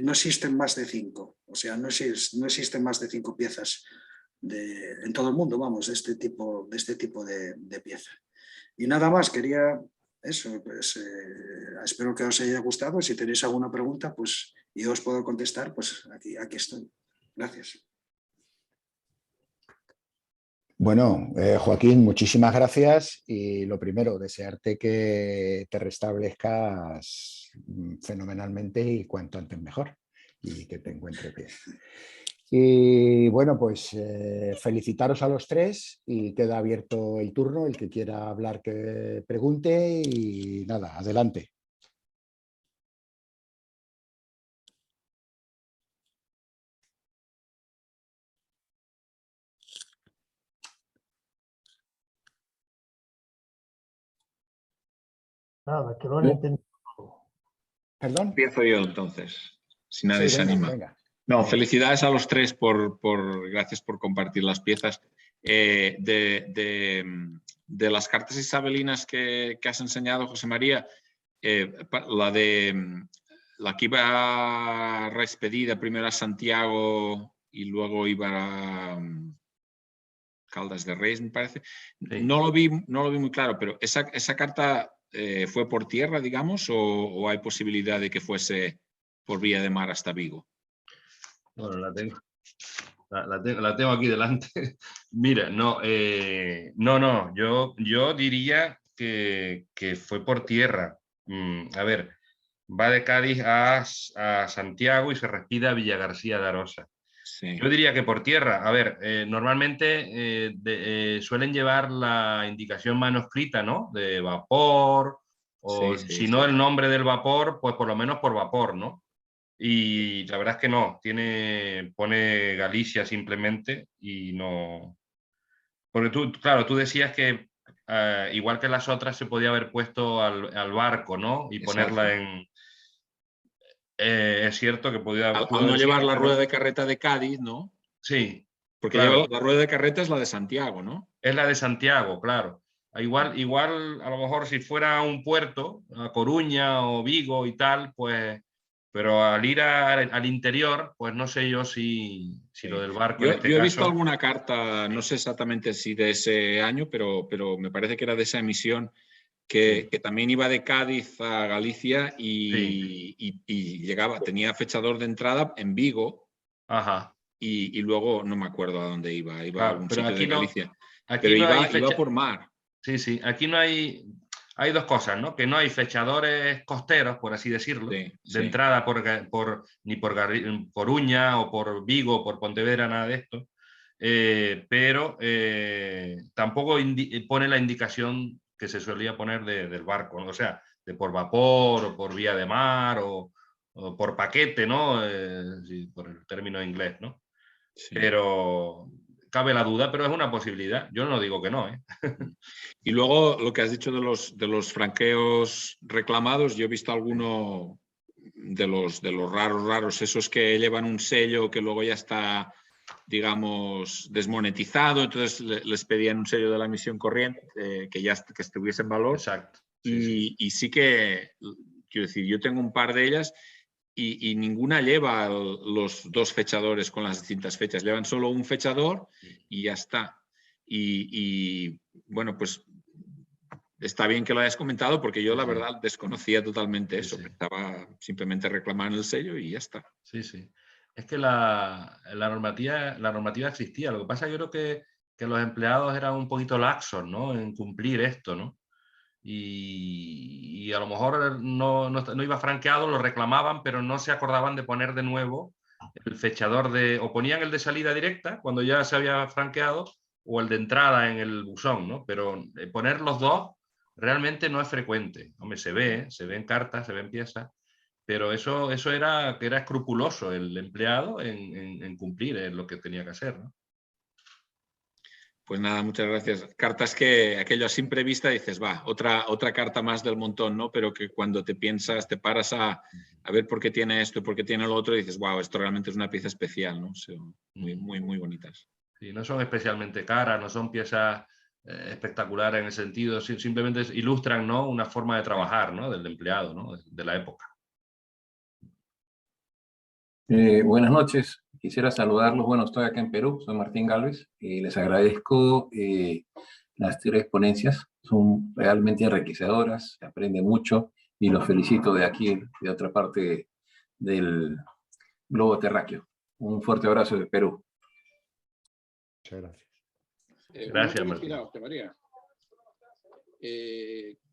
no existen más de 5, o sea, no existen más de 5 piezas en todo el mundo, vamos, de este tipo de pieza. Y nada más, quería eso, pues espero que os haya gustado. Si tenéis alguna pregunta, pues y os puedo contestar, pues aquí estoy. Gracias. Bueno, Joaquín, muchísimas gracias y lo primero, desearte que te restablezcas fenomenalmente y cuanto antes mejor y que te encuentres bien. Y bueno, pues felicitaros a los tres y queda abierto el turno, el que quiera hablar que pregunte y nada, adelante. Nada, que lo han entendido. ¿Perdón? Empiezo yo entonces, si nadie Sí, se venga, anima. venga. No, Venga. felicidades a los tres gracias por compartir las piezas. De las cartas isabelinas que has enseñado, José María, la que iba expedida primero a Santiago y luego iba a Caldas de Reis, me parece. Sí. No lo vi muy claro, pero ¿esa carta fue por tierra, digamos, o hay posibilidad de que fuese por vía de mar hasta Vigo? Bueno, la tengo aquí delante. Mira, no, yo diría que fue por tierra. A ver, va de Cádiz a Santiago y se respira a Villagarcía de Arosa. Sí. Yo diría que por tierra. A ver, normalmente suelen llevar la indicación manuscrita, ¿no? De vapor, o Sí, si sí, no sí. el nombre del vapor, pues por lo menos por vapor, ¿no? Y la verdad es que no, pone Galicia simplemente y no... Porque claro, tú decías que igual que las otras se podía haber puesto al barco, ¿no? Y Exacto. ponerla en... es cierto que pudo Al no haber llevar sido, la pero rueda no. de carreta de Cádiz, ¿no? Sí, Porque claro. la rueda de carreta es la de Santiago, ¿no? Es la de Santiago, claro. Igual a lo mejor si fuera un puerto, a Coruña o Vigo y tal, pues... Pero al ir al interior, pues no sé yo si lo del barco en este Yo he visto caso... alguna carta, no sé exactamente si de ese año, pero me parece que era de esa emisión, que también iba de Cádiz a Galicia y llegaba, tenía fechador de entrada en Vigo. Ajá. Y luego no me acuerdo a dónde iba a Claro, algún pero sitio de Galicia. aquí Pero no hay iba por mar. Sí, aquí no hay... Hay dos cosas, ¿no? Que no hay fechadores costeros, por así decirlo, Sí, de entrada ni por Coruña o por Vigo o por Pontevedra, nada de esto. Pero tampoco pone la indicación que se solía poner del barco, ¿no? O sea, de por vapor o por vía de mar o por paquete, ¿no? Sí, por el término inglés, ¿no? Sí. Pero cabe la duda, pero es una posibilidad. Yo no digo que no, ¿eh? Y luego lo que has dicho de los franqueos reclamados, yo he visto alguno de los raros, esos que llevan un sello que luego ya está, digamos, desmonetizado, entonces les pedían un sello de la emisión corriente que estuviese en valor. Exacto. Sí. Y sí que, quiero decir, yo tengo un par de ellas y ninguna lleva los dos fechadores con las distintas fechas, llevan solo un fechador y ya está. Y bueno, pues está bien que lo hayas comentado porque yo la verdad desconocía totalmente eso. Pensaba simplemente reclamar el sello y ya está. Sí. Es que la normativa existía. Lo que pasa es que yo creo que los empleados eran un poquito laxos, ¿no? En cumplir esto, ¿no? Y a lo mejor no iba franqueado, lo reclamaban, pero no se acordaban de poner de nuevo el fechador o ponían el de salida directa cuando ya se había franqueado o el de entrada en el buzón, ¿no? Pero poner los dos realmente no es frecuente. Hombre, se ve en cartas, se ve en piezas, pero eso era que era escrupuloso el empleado en cumplir lo que tenía que hacer, ¿no? Pues nada, muchas gracias. Cartas que aquello a simple vista dices, va, otra carta más del montón, ¿no? Pero que cuando te paras a ver por qué tiene esto y por qué tiene lo otro, dices, wow, esto realmente es una pieza especial, ¿no? Son muy bonitas. Sí, no son especialmente caras, no son piezas espectaculares en el sentido, simplemente ilustran, ¿no? Una forma de trabajar, ¿no? Del empleado, ¿no? De la época. Buenas noches, quisiera saludarlos. Bueno, estoy acá en Perú, soy Martín Galvez y les agradezco las 3 ponencias, son realmente enriquecedoras, se aprende mucho y los felicito de aquí, de otra parte del globo terráqueo. Un fuerte abrazo de Perú. Muchas gracias. Gracias, una Martín. curiosidad, José María.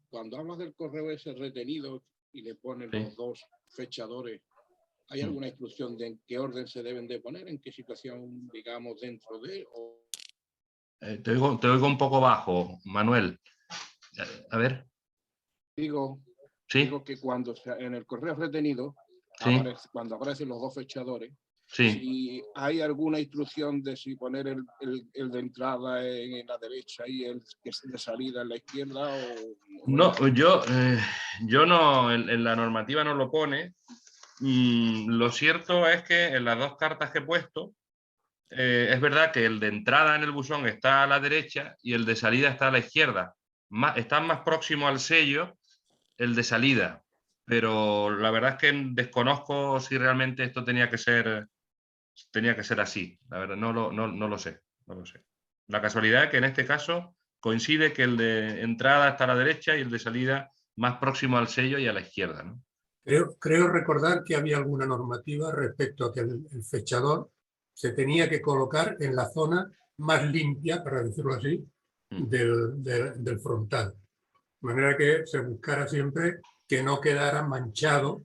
Cuando hablas del correo ese retenido y le ponen los 2 fechadores, ¿hay alguna instrucción de en qué orden se deben de poner? ¿En qué situación, digamos, dentro de...? O... Te oigo un poco bajo, Manuel. A ver. Digo que cuando en el correo retenido, cuando aparecen los 2 fechadores, si hay alguna instrucción de si poner el de entrada en la derecha y el que es de salida en la izquierda o... No, yo no, en la normativa no lo pone. Lo cierto es que en las 2 cartas que he puesto, es verdad que el de entrada en el buzón está a la derecha y el de salida está a la izquierda. Está más próximo al sello el de salida, pero la verdad es que desconozco si realmente esto tenía que ser así. La verdad, no lo sé. La casualidad es que en este caso coincide que el de entrada está a la derecha y el de salida más próximo al sello y a la izquierda, ¿no? Creo recordar que había alguna normativa respecto a que el fechador se tenía que colocar en la zona más limpia, para decirlo así, del frontal. De manera que se buscara siempre que no quedara manchado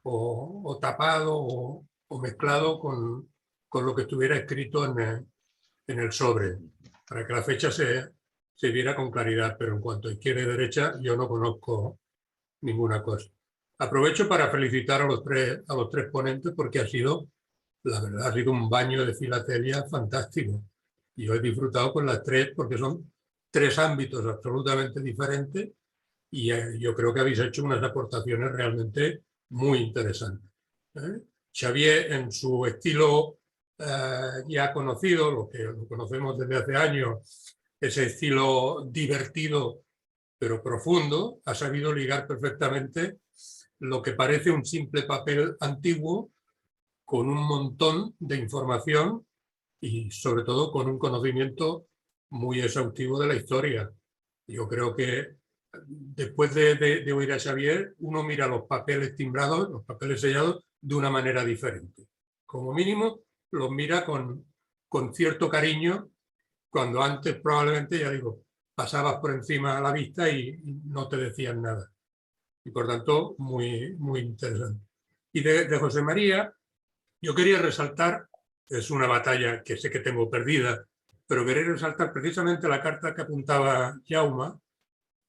o tapado o mezclado con lo que estuviera escrito en el sobre, para que la fecha se viera con claridad. Pero en cuanto a izquierda y derecha, yo no conozco ninguna cosa. Aprovecho para felicitar a los tres ponentes porque la verdad, ha sido un baño de filatelia fantástico. Y yo he disfrutado con las 3 porque son 3 ámbitos absolutamente diferentes y yo creo que habéis hecho unas aportaciones realmente muy interesantes. Xavier, en su estilo ya conocido, lo que lo conocemos desde hace años, ese estilo divertido pero profundo, ha sabido ligar perfectamente lo que parece un simple papel antiguo con un montón de información y sobre todo con un conocimiento muy exhaustivo de la historia. Yo creo que después de oír a Xavier, uno mira los papeles timbrados, los papeles sellados, de una manera diferente. Como mínimo, los mira con cierto cariño, cuando antes probablemente, ya digo, pasabas por encima a la vista y no te decían nada. Y por tanto, muy, muy interesante. Y de José María, yo quería resaltar, es una batalla que sé que tengo perdida, pero quería resaltar precisamente la carta que apuntaba Jaume,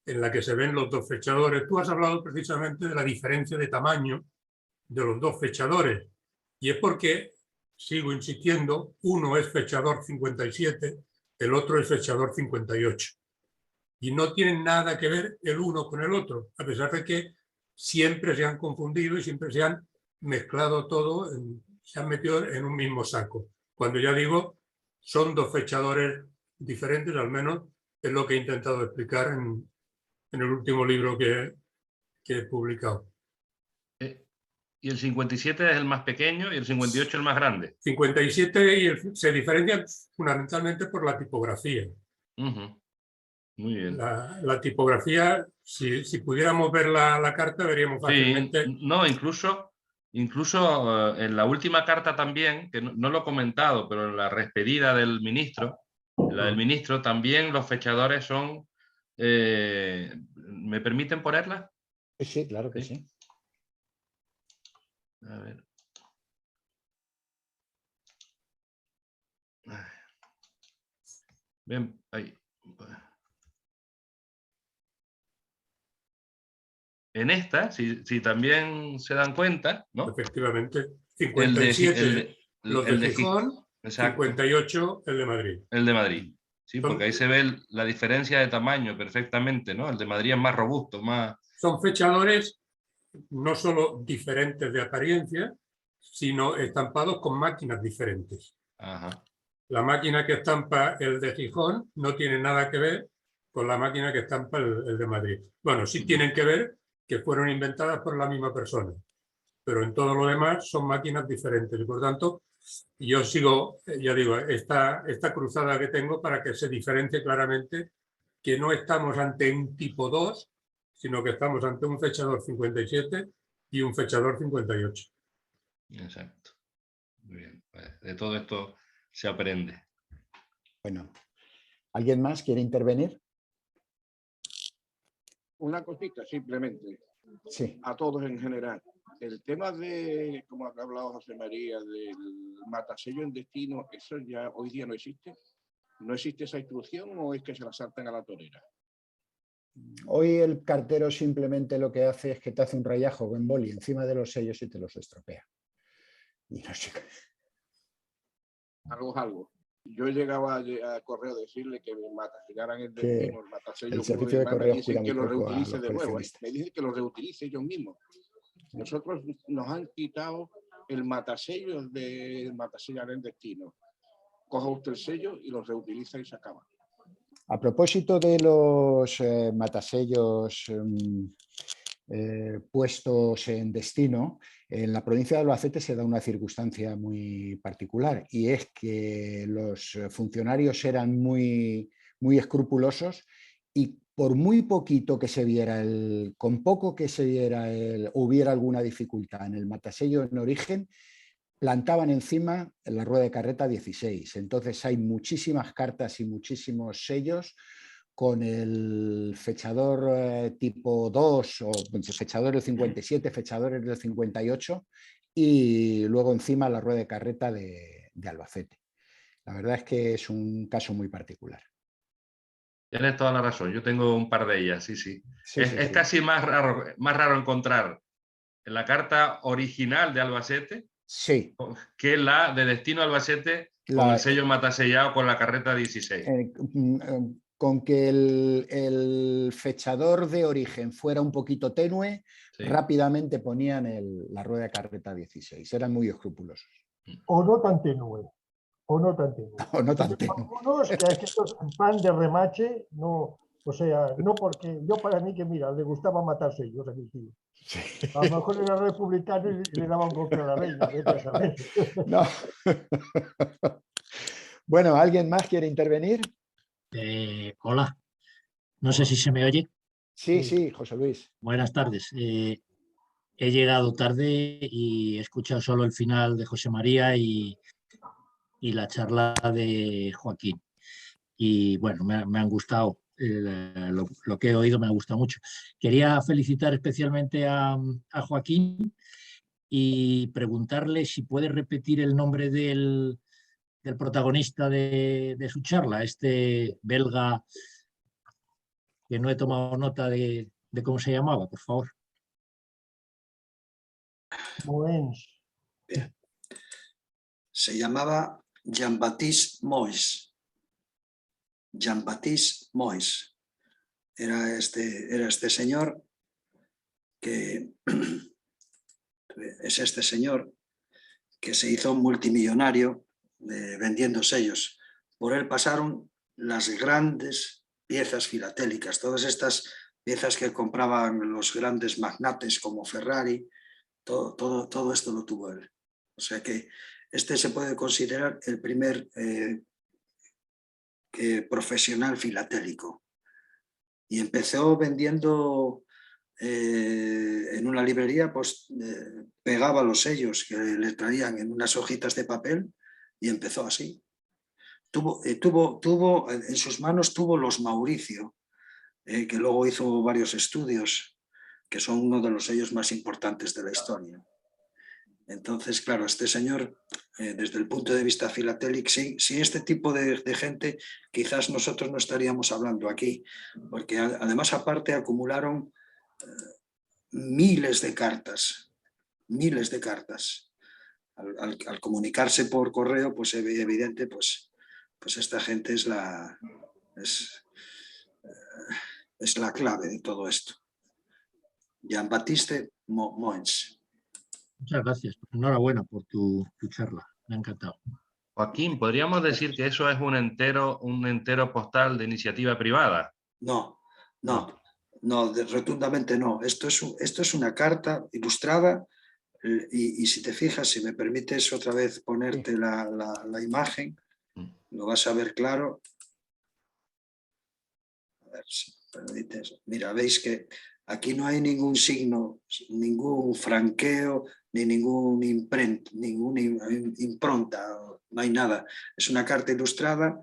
en la que se ven los 2 fechadores. Tú has hablado precisamente de la diferencia de tamaño de los 2 fechadores, y es porque, sigo insistiendo, uno es fechador 57, el otro es fechador 58. Y no tienen nada que ver el uno con el otro, a pesar de que siempre se han confundido y siempre se han mezclado todo, se han metido en un mismo saco. Cuando ya digo, son 2 fechadores diferentes, al menos es lo que he intentado explicar en el último libro que he publicado. Y el 57 es el más pequeño y el 58 el más grande. 57 se diferencian fundamentalmente por la tipografía. Muy bien. La tipografía, si pudiéramos ver la carta, veríamos fácilmente. Sí, no, incluso en la última carta también, que no lo he comentado, pero en la despedida del ministro, la del ministro, también los fechadores son... ¿me permiten ponerla? Sí, claro que sí. A ver. Bien, ahí. En esta, si también se dan cuenta, ¿no? Efectivamente, 57 los de Gijón, exacto. 58 el de Madrid. El de Madrid, sí, porque ahí se ve la diferencia de tamaño perfectamente, ¿no? El de Madrid es más robusto, más... Son fechadores no solo diferentes de apariencia, sino estampados con máquinas diferentes. Ajá. La máquina que estampa el de Gijón no tiene nada que ver con la máquina que estampa el de Madrid. Bueno, sí tienen que ver, que fueron inventadas por la misma persona, pero en todo lo demás son máquinas diferentes. Y por tanto, yo sigo, ya digo, esta cruzada que tengo para que se diferencie claramente que no estamos ante un tipo 2, sino que estamos ante un fechador 57 y un fechador 58. Exacto. Muy bien. Pues de todo esto se aprende. Bueno, ¿alguien más quiere intervenir? Una cosita, simplemente. Sí. A todos en general. El tema de, como ha hablado José María, del matasello en destino, ¿eso ya hoy día no existe? ¿No existe esa instrucción o es que se la saltan a la torera? Hoy el cartero simplemente lo que hace es que te hace un rayajo en boli encima de los sellos y te los estropea. Y no sé. Algo es algo. Yo llegaba a correo a decirle que me matasellaran el destino, el matasello. El servicio de correos cuida que muy lo poco a reutilice los de nuevo. coleccionistas. Me dicen que lo reutilice ellos mismos. Nosotros nos han quitado el matasello de matasellar el destino. Coja usted el sello y lo reutiliza y se acaba. A propósito de los matasellos puestos en destino, en la provincia de Albacete se da una circunstancia muy particular y es que los funcionarios eran muy escrupulosos y por muy poquito que se viera con poco que se viera hubiera alguna dificultad en el matasello en origen, plantaban encima la rueda de carreta 16. Entonces hay muchísimas cartas y muchísimos sellos con el fechador tipo 2 o fechador del 57, fechadores del 58 y luego encima la rueda de carreta de Albacete. La verdad es que es un caso muy particular. Tienes toda la razón, yo tengo un par de ellas, sí. Es casi más raro encontrar la carta original de Albacete que la de Destino Albacete con el sello matasellado con la carreta 16. Con que el fechador de origen fuera un poquito tenue, rápidamente ponían la rueda de carreta 16. Eran muy escrupulosos. O no tan tenue. O no tan tenue. O no tan tenue. Algunos que estos en plan de remache, no, o sea, no porque yo para mí que mira, le gustaba matarse ellos a mi tío. Sí. A lo mejor era republicano y le daban contra la reina, vete a saber. No. Bueno, ¿alguien más quiere intervenir? Hola, no sé si se me oye. Sí, José Luis. Buenas tardes. He llegado tarde y he escuchado solo el final de José María y la charla de Joaquín. Y bueno, me han gustado, lo que he oído me ha gustado mucho. Quería felicitar especialmente a Joaquín y preguntarle si puede repetir el nombre del protagonista de su charla, este belga que no he tomado nota de cómo se llamaba, por favor. Moens. Bien. Se llamaba Jean-Baptiste Moix. Jean-Baptiste Moix. Era este señor que es este señor que se hizo multimillonario vendiendo sellos. Por él pasaron las grandes piezas filatélicas, todas estas piezas que compraban los grandes magnates como Ferrari, todo esto lo tuvo él. O sea que este se puede considerar el primer profesional filatélico. Y empezó vendiendo en una librería, pues pegaba los sellos que le traían en unas hojitas de papel y empezó así. Tuvo en sus manos tuvo los Mauricio, que luego hizo varios estudios, que son uno de los sellos más importantes de la historia. Entonces, claro, este señor, desde el punto de vista filatélico, sin este tipo de gente, quizás nosotros no estaríamos hablando aquí, porque además aparte acumularon miles de cartas. Al comunicarse por correo, pues es evidente, pues esta gente es la clave de todo esto. Jean-Baptiste Moix. Muchas gracias. Enhorabuena por tu charla. Me ha encantado. Joaquín, ¿podríamos decir que eso es un entero postal de iniciativa privada? No, rotundamente no. Esto es una carta ilustrada Y si te fijas, si me permites otra vez ponerte la imagen, lo vas a ver claro. A ver si me permites. Mira, veis que aquí no hay ningún signo, ningún franqueo, ni ninguna impronta, no hay nada. Es una carta ilustrada.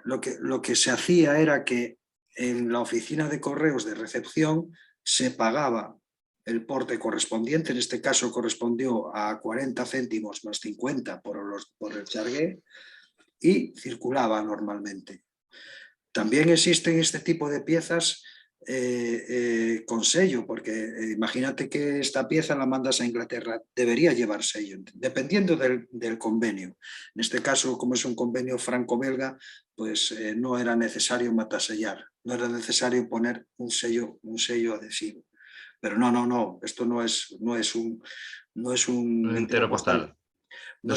Lo que se hacía era que en la oficina de correos de recepción se pagaba el porte correspondiente, en este caso correspondió a 40 céntimos más 50 por el chargué, y circulaba normalmente. También existen este tipo de piezas con sello, porque imagínate que esta pieza la mandas a Inglaterra, debería llevar sello, dependiendo del convenio. En este caso, como es un convenio franco-belga, pues no era necesario matasellar, no era necesario poner un sello adhesivo. Pero no, esto no es un entero postal. No,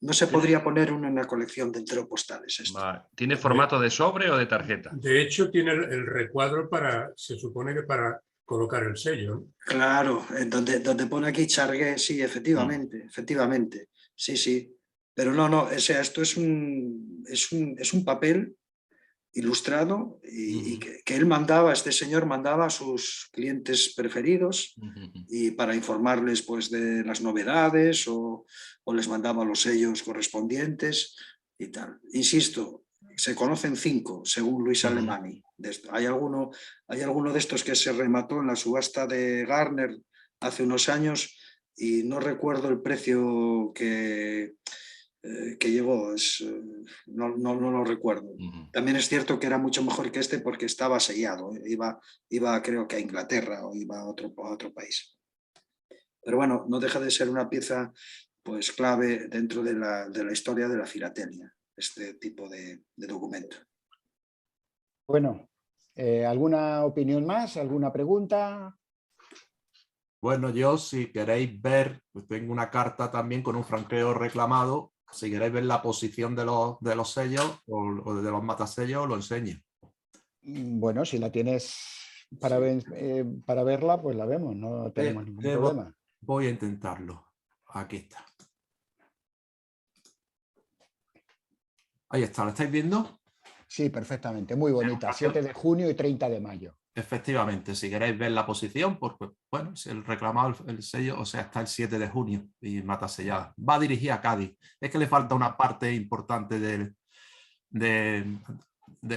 no se podría poner en una colección de enteropostales esto. ¿Tiene formato de sobre o de tarjeta? De hecho, tiene el recuadro se supone que para colocar el sello, ¿no? Claro, donde pone aquí Chargué, sí, efectivamente, efectivamente, sí. Pero no, o sea, esto es un papel ilustrado y que él mandaba, este señor mandaba a sus clientes preferidos y para informarles pues de las novedades o les mandaba los sellos correspondientes y tal. Insisto, se conocen 5 según Luis Alemany. Hay alguno de estos que se remató en la subasta de Garner hace unos años y no recuerdo el precio que llegó, no lo recuerdo. También es cierto que era mucho mejor que este porque estaba sellado, iba creo que a Inglaterra o iba a otro país. Pero bueno, no deja de ser una pieza pues clave dentro de la historia de la filatelia, este tipo de documento. Bueno, ¿alguna opinión más? ¿Alguna pregunta? Bueno, yo si queréis ver, pues tengo una carta también con un franqueo reclamado. Si queréis ver la posición de los sellos o de los matasellos, lo enseño. Bueno, si la tienes para verla, pues la vemos, no tenemos ningún problema. Voy a intentarlo. Aquí está. Ahí está, ¿la estáis viendo? Sí, perfectamente, muy bonita. 7 de junio y 30 de mayo. Efectivamente, si queréis ver la posición, pues bueno, si el reclamado el sello, o sea, está el 7 de junio y matasellada. Va dirigida a Cádiz. Es que le falta una parte importante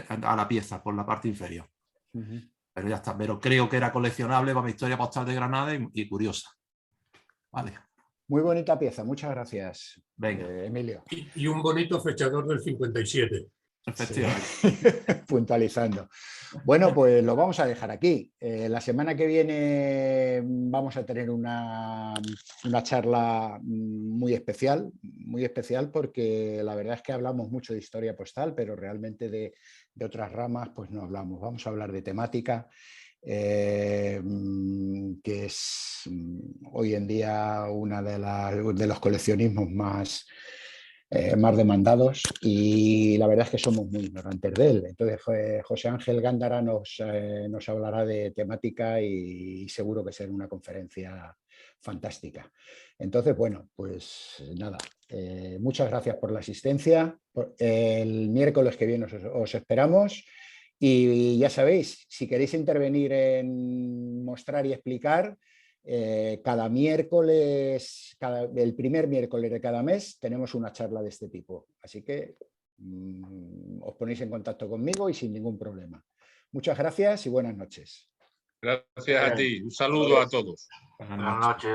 a la pieza, por la parte inferior. Pero ya está. Pero creo que era coleccionable para mi historia postal de Granada y curiosa. Vale. Muy bonita pieza, muchas gracias. Venga. Emilio. Y un bonito fechador del 57. Efectivamente. Sí. Puntualizando. Bueno, pues lo vamos a dejar aquí. La semana que viene vamos a tener una charla muy especial porque la verdad es que hablamos mucho de historia postal, pero realmente de otras ramas pues no hablamos. Vamos a hablar de temática, que es hoy en día una de los coleccionismos más demandados y la verdad es que somos muy ignorantes de él. Entonces José Ángel Gándara nos hablará de temática y seguro que será una conferencia fantástica. Entonces, bueno, pues nada, muchas gracias por la asistencia. El miércoles que viene os esperamos y ya sabéis, si queréis intervenir en mostrar y explicar, cada miércoles, el primer miércoles de cada mes tenemos una charla de este tipo. Así que os ponéis en contacto conmigo y sin ningún problema. Muchas gracias y buenas noches. Gracias a ti. Un saludo a todos. Buenas noches.